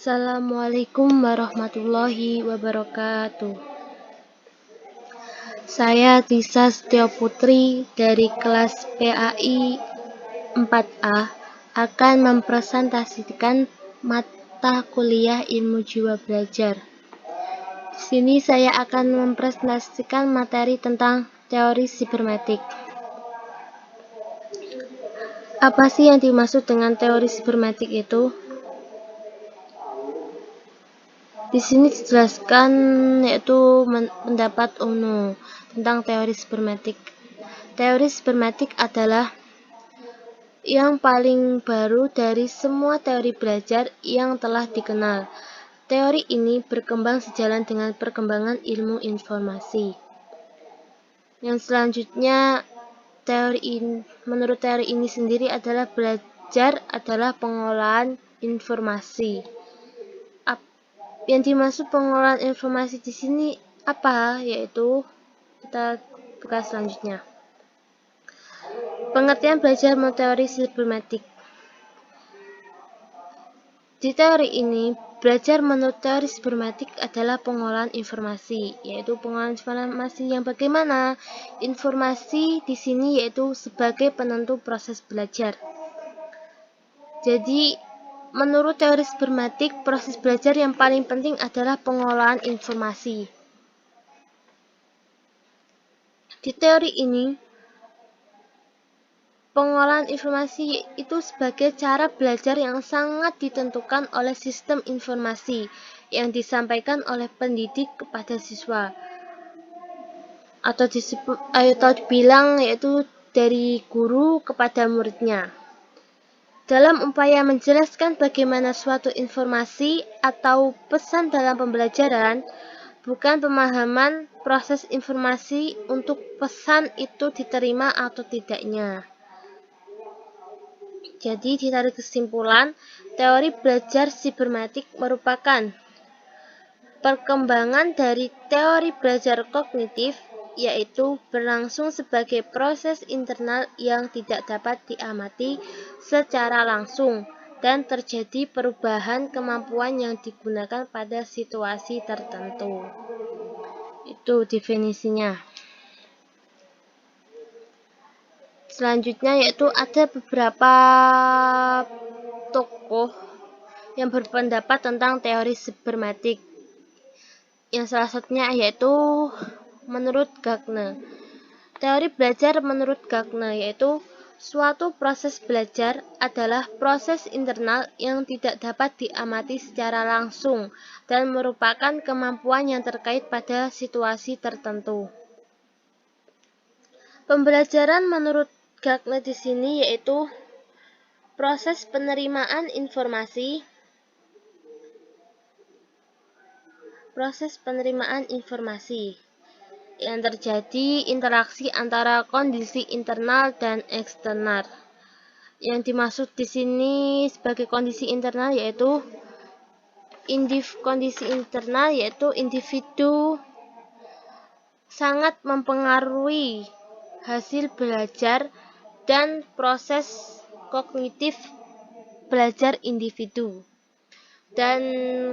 Assalamualaikum warahmatullahi wabarakatuh. Saya Tisa Setioputri dari kelas PAI 4A akan mempresentasikan mata kuliah Ilmu Jiwa Belajar. Di sini saya akan mempresentasikan materi tentang teori sibernetik. Apa sih yang dimaksud dengan teori sibernetik itu? Di sini dijelaskan yaitu pendapat UNU tentang teori sibernetik. Teori sibernetik adalah yang paling baru dari semua teori belajar yang telah dikenal. Teori ini berkembang sejalan dengan perkembangan ilmu informasi. Yang selanjutnya, menurut teori ini sendiri adalah belajar adalah pengolahan informasi. Yang dimaksud pengolahan informasi di sini apa? Yaitu kita buka selanjutnya. Pengertian belajar menurut teori sibernetik. Di teori ini, belajar menurut teori sibernetik adalah pengolahan informasi, yaitu pengolahan informasi yang bagaimana? Informasi di sini yaitu sebagai penentu proses belajar. Jadi, menurut teori sibernetik, proses belajar yang paling penting adalah pengolahan informasi. Di teori ini, pengolahan informasi itu sebagai cara belajar yang sangat ditentukan oleh sistem informasi yang disampaikan oleh pendidik kepada siswa. Atau dibilang yaitu dari guru kepada muridnya. Dalam upaya menjelaskan bagaimana suatu informasi atau pesan dalam pembelajaran, bukan pemahaman proses informasi untuk pesan itu diterima atau tidaknya. Jadi ditarik kesimpulan, teori belajar sibernetik merupakan perkembangan dari teori belajar kognitif, yaitu berlangsung sebagai proses internal yang tidak dapat diamati secara langsung dan terjadi perubahan kemampuan yang digunakan pada situasi tertentu. Itu definisinya. Selanjutnya yaitu ada beberapa tokoh yang berpendapat tentang teori sibernetik. Yang salah satunya yaitu menurut Gardner. Teori belajar menurut Gardner yaitu suatu proses belajar adalah proses internal yang tidak dapat diamati secara langsung dan merupakan kemampuan yang terkait pada situasi tertentu. Pembelajaran menurut Gardner di sini yaitu proses penerimaan informasi, yang terjadi interaksi antara kondisi internal dan eksternal. Yang dimaksud di sini sebagai kondisi internal yaitu kondisi internal yaitu individu sangat mempengaruhi hasil belajar dan proses kognitif belajar individu. Dan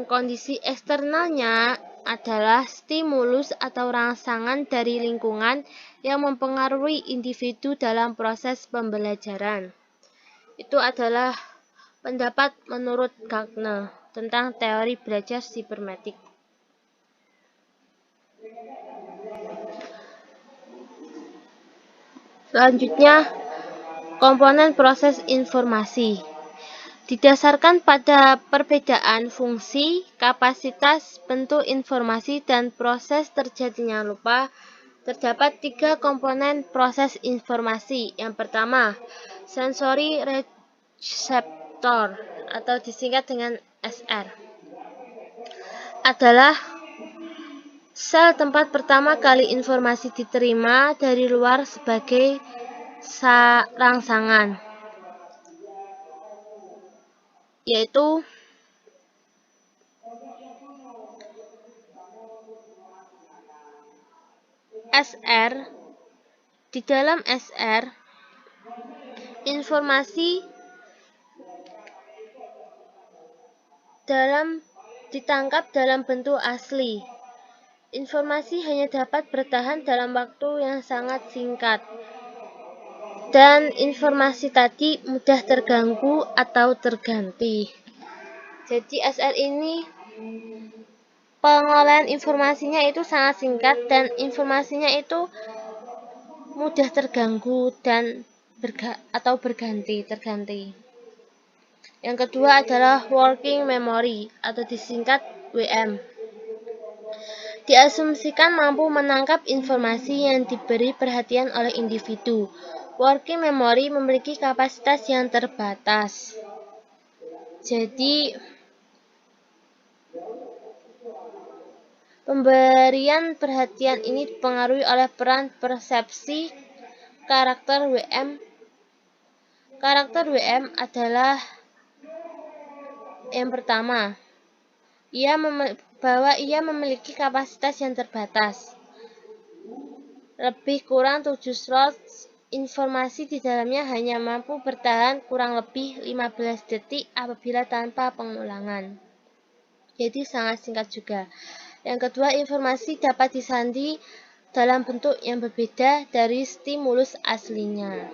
kondisi eksternalnya adalah stimulus atau rangsangan dari lingkungan yang mempengaruhi individu dalam proses pembelajaran. Itu adalah pendapat menurut Gardner tentang teori belajar sibernetik. Selanjutnya, komponen proses informasi. Didasarkan pada perbedaan fungsi, kapasitas, bentuk informasi, dan proses terjadinya lupa, terdapat 3 komponen proses informasi. Yang pertama, sensory receptor atau disingkat dengan SR. Adalah sel tempat pertama kali informasi diterima dari luar sebagai rangsangan. Yaitu SR. Di dalam SR, informasi ditangkap dalam bentuk asli. Informasi hanya dapat bertahan dalam waktu yang sangat singkat. Dan informasi tadi mudah terganggu atau terganti. Jadi SR ini pengolahan informasinya itu sangat singkat dan informasinya itu mudah terganggu dan terganti. Yang kedua adalah working memory atau disingkat WM. Diasumsikan mampu menangkap informasi yang diberi perhatian oleh individu. Working memory memiliki kapasitas yang terbatas. Jadi, pemberian perhatian ini dipengaruhi oleh peran persepsi karakter WM. Karakter WM adalah yang pertama, bahwa ia memiliki kapasitas yang terbatas. Lebih kurang 7 slot informasi di dalamnya hanya mampu bertahan kurang lebih 15 detik apabila tanpa pengulangan. Jadi sangat singkat juga. Yang kedua, informasi dapat disandi dalam bentuk yang berbeda dari stimulus aslinya.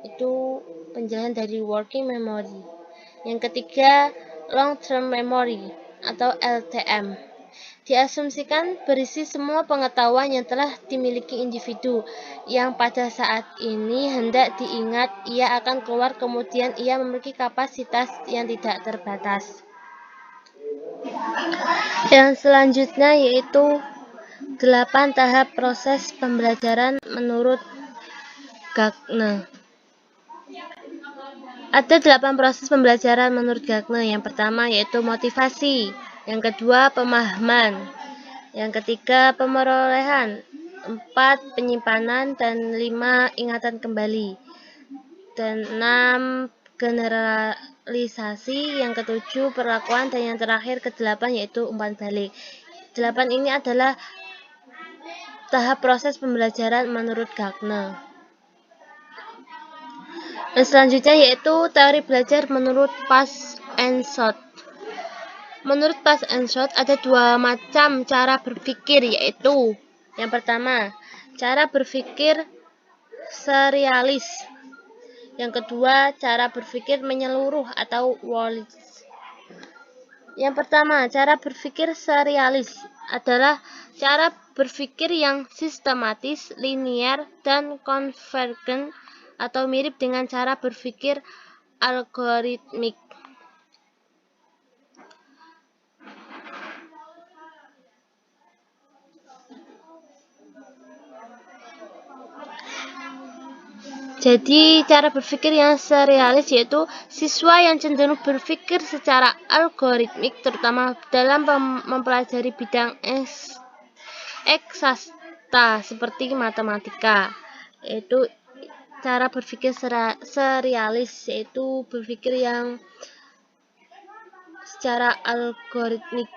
Itu penjelasan dari working memory. Yang ketiga, long term memory atau LTM. Diasumsikan berisi semua pengetahuan yang telah dimiliki individu yang pada saat ini hendak diingat, ia akan keluar kemudian ia memiliki kapasitas yang tidak terbatas. Yang selanjutnya yaitu 8 tahap proses pembelajaran menurut Gagne. Ada 8 proses pembelajaran menurut Gagne. Yang pertama yaitu motivasi, yang kedua pemahaman, yang ketiga pemerolehan, 4 penyimpanan, dan 5 ingatan kembali, dan 6 generalisasi, yang ketujuh perlakuan, dan yang terakhir ke-8 yaitu umpan balik. 8 ini adalah tahap proses pembelajaran menurut Gagne. Dan selanjutnya yaitu teori belajar menurut Pass and Shot. Menurut Pass and Shot ada 2 macam cara berpikir, yaitu yang pertama, cara berpikir serialis. Yang kedua, cara berpikir menyeluruh atau Wallace. Yang pertama, cara berpikir serialis adalah cara berpikir yang sistematis, linier, dan konvergen atau mirip dengan cara berpikir algoritmik. Jadi, cara berpikir yang serialis yaitu siswa yang cenderung berpikir secara algoritmik, terutama dalam mempelajari bidang eksakta seperti matematika. Yaitu cara berpikir serialis, yaitu berpikir yang secara algoritmik.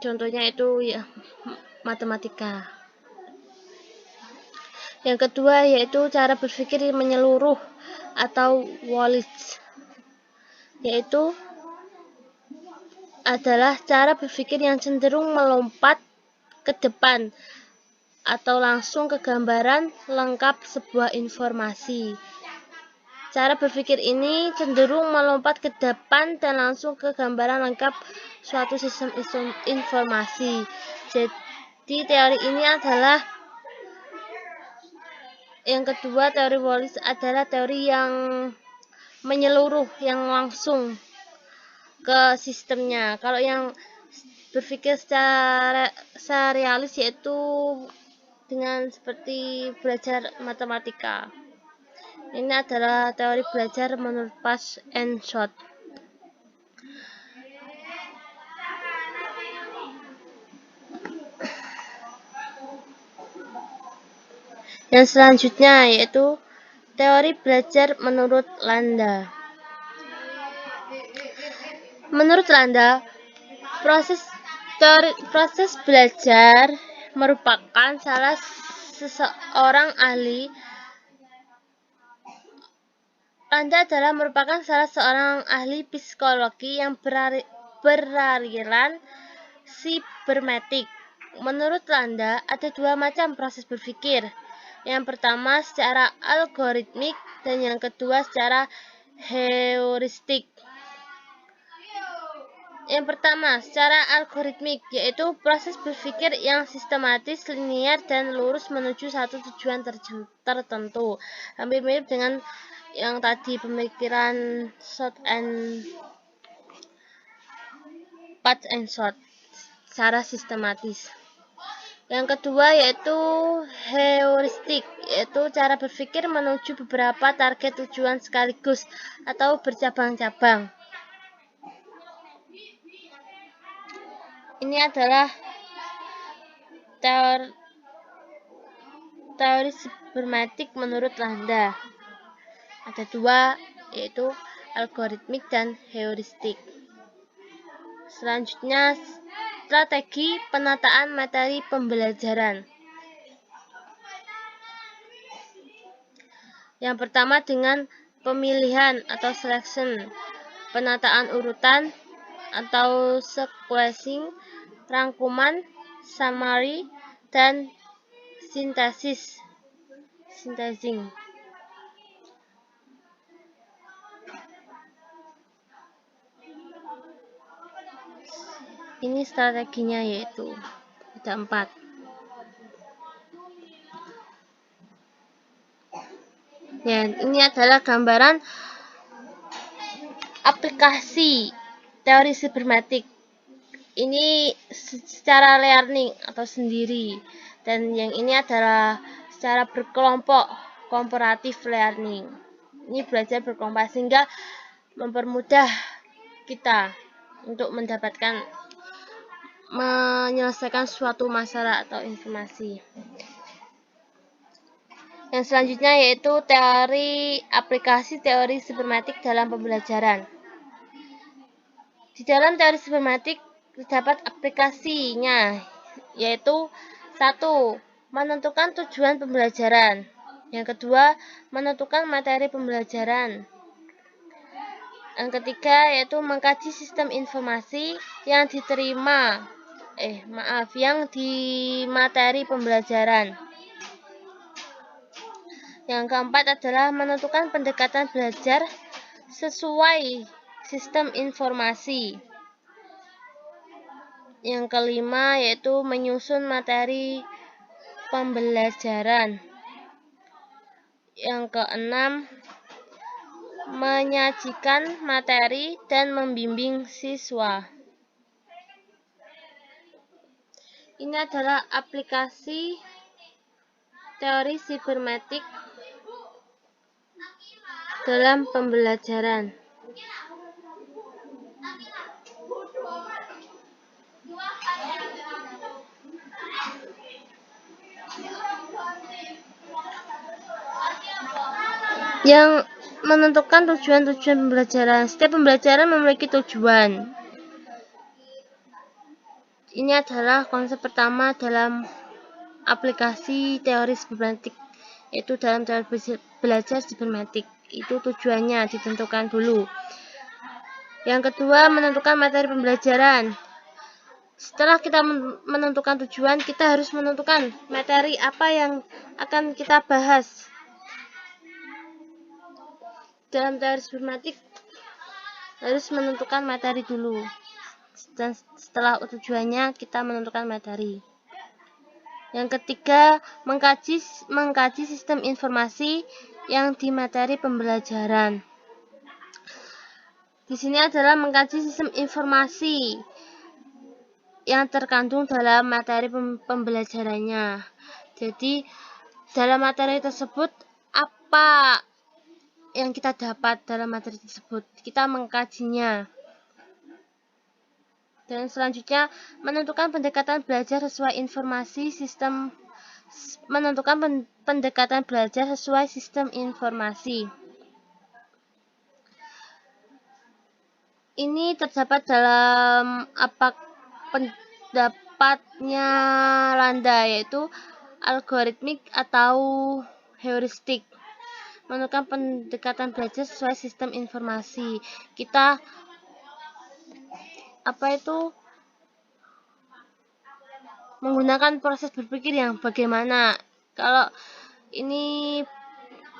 Contohnya itu ya matematika. Yang kedua yaitu cara berpikir menyeluruh atau Wallace, yaitu adalah cara berpikir yang cenderung melompat ke depan atau langsung ke gambaran lengkap sebuah informasi. Cara berpikir ini cenderung melompat ke depan dan langsung ke gambaran lengkap suatu sistem informasi. Jadi teori ini adalah yang kedua, teori Wallace adalah teori yang menyeluruh, yang langsung ke sistemnya. Kalau yang berpikir secara serialis yaitu dengan seperti belajar matematika. Ini adalah teori belajar menurut Pass and Shot. Yang selanjutnya yaitu teori belajar menurut Landa. Menurut Landa, proses belajar merupakan salah seorang ahli. Landa merupakan salah seorang ahli psikologi yang keberhasilan sibermetik. Menurut Landa, ada dua macam proses berpikir. Yang pertama secara algoritmik dan yang kedua secara heuristik. Yang pertama, secara algoritmik, yaitu proses berpikir yang sistematis, linier, dan lurus menuju satu tujuan tertentu. Hampir mirip dengan yang tadi, pemikiran path and short, secara sistematis. Yang kedua yaitu heuristik, yaitu cara berpikir menuju beberapa target tujuan sekaligus atau bercabang-cabang. Ini adalah teori sibermetik menurut Landa. Ada dua, yaitu algoritmik dan heuristik. Selanjutnya, strategi penataan materi pembelajaran. Yang pertama dengan pemilihan atau selection, penataan urutan atau sequencing, rangkuman, summary, dan synthesizing. Ini strateginya, yaitu ada 4. Ya, ini adalah gambaran aplikasi teori sibermetik. Ini secara learning atau sendiri, dan yang ini adalah secara berkelompok, comparative learning. Ini belajar berkelompok sehingga mempermudah kita untuk menyelesaikan suatu masalah atau informasi. Yang selanjutnya yaitu teori aplikasi teori sibermetik dalam pembelajaran. Di dalam teori sibermetik terdapat aplikasinya, yaitu 1. Menentukan tujuan pembelajaran. Yang kedua, menentukan materi pembelajaran. Yang ketiga yaitu mengkaji sistem informasi yang di materi pembelajaran. Yang keempat adalah menentukan pendekatan belajar sesuai sistem informasi. Yang kelima yaitu menyusun materi pembelajaran. Yang keenam, menyajikan materi dan membimbing siswa. Ini adalah aplikasi teori sibermetik dalam pembelajaran. Yang menentukan tujuan-tujuan pembelajaran. Setiap pembelajaran memiliki tujuan. Ini adalah konsep pertama dalam aplikasi teori sibermetik, yaitu dalam teori belajar sibermetik. Itu tujuannya ditentukan dulu. Yang kedua, menentukan materi pembelajaran. Setelah kita menentukan tujuan, kita harus menentukan materi apa yang akan kita bahas. Dalam teori sibermetik harus menentukan materi dulu. Dan setelah tujuannya, kita menentukan materi. Yang ketiga, mengkaji sistem informasi yang di materi pembelajaran. Di sini adalah mengkaji sistem informasi yang terkandung dalam materi pembelajarannya. Jadi, dalam materi tersebut, apa yang kita dapat dalam materi tersebut? Kita mengkajinya. Dan selanjutnya, menentukan pendekatan belajar sesuai pendekatan belajar sesuai sistem informasi. Ini terdapat dalam pendapatnya Landa, yaitu algoritmik atau heuristik. Menentukan pendekatan belajar sesuai sistem informasi. Kita menggunakan proses berpikir yang bagaimana. Kalau ini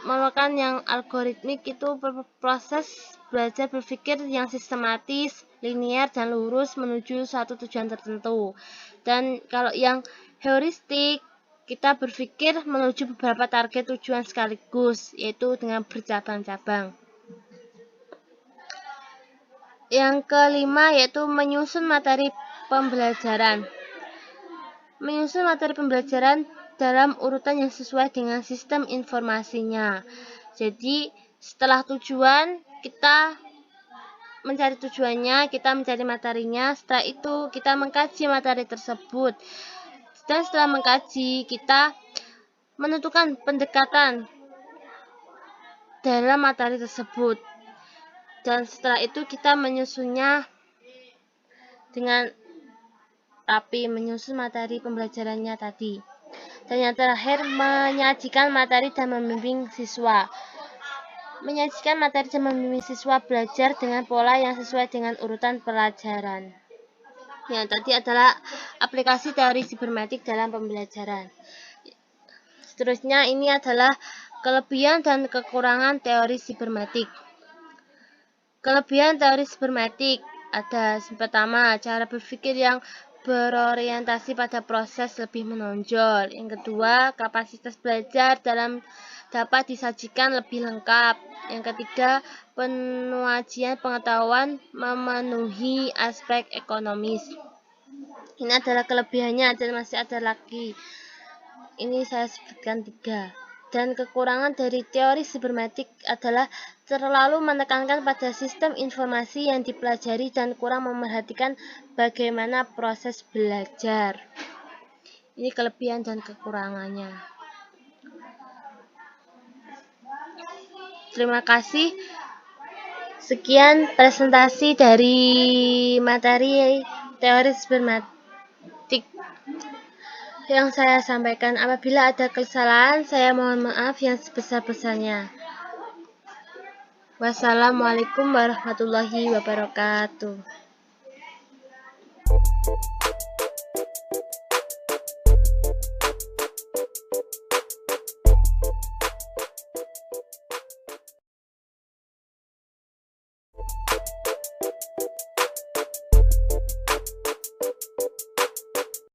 merupakan yang algoritmik, itu proses belajar berpikir yang sistematis, linear, dan lurus menuju suatu tujuan tertentu. Dan kalau yang heuristik, kita berpikir menuju beberapa target tujuan sekaligus, yaitu dengan bercabang-cabang. Yang kelima yaitu menyusun materi pembelajaran. Menyusun materi pembelajaran dalam urutan yang sesuai dengan sistem informasinya. Jadi setelah tujuan, kita mencari tujuannya, kita mencari materinya. Setelah itu kita mengkaji materi tersebut. Dan setelah mengkaji, kita menentukan pendekatan dalam materi tersebut. Dan setelah itu kita menyusunnya dengan rapi, menyusun materi pembelajarannya tadi. Dan yang terakhir, menyajikan materi dan membimbing siswa. Menyajikan materi dan membimbing siswa belajar dengan pola yang sesuai dengan urutan pelajaran. Yang tadi adalah aplikasi teori sibermetik dalam pembelajaran. Seterusnya ini adalah kelebihan dan kekurangan teori sibermetik. Kelebihan teori sibermetik ada pertama, cara berpikir yang berorientasi pada proses lebih menonjol. Yang kedua, kapasitas belajar dapat disajikan lebih lengkap. Yang ketiga, penyajian pengetahuan memenuhi aspek ekonomis. Ini adalah kelebihannya, dan masih ada lagi. Ini saya sebutkan 3. Dan kekurangan dari teori sibermetik adalah terlalu menekankan pada sistem informasi yang dipelajari dan kurang memerhatikan bagaimana proses belajar. Ini kelebihan dan kekurangannya. Terima kasih. Sekian presentasi dari materi teori sibermetik yang saya sampaikan. Apabila ada kesalahan, saya mohon maaf yang sebesar-besarnya. Wassalamualaikum warahmatullahi wabarakatuh.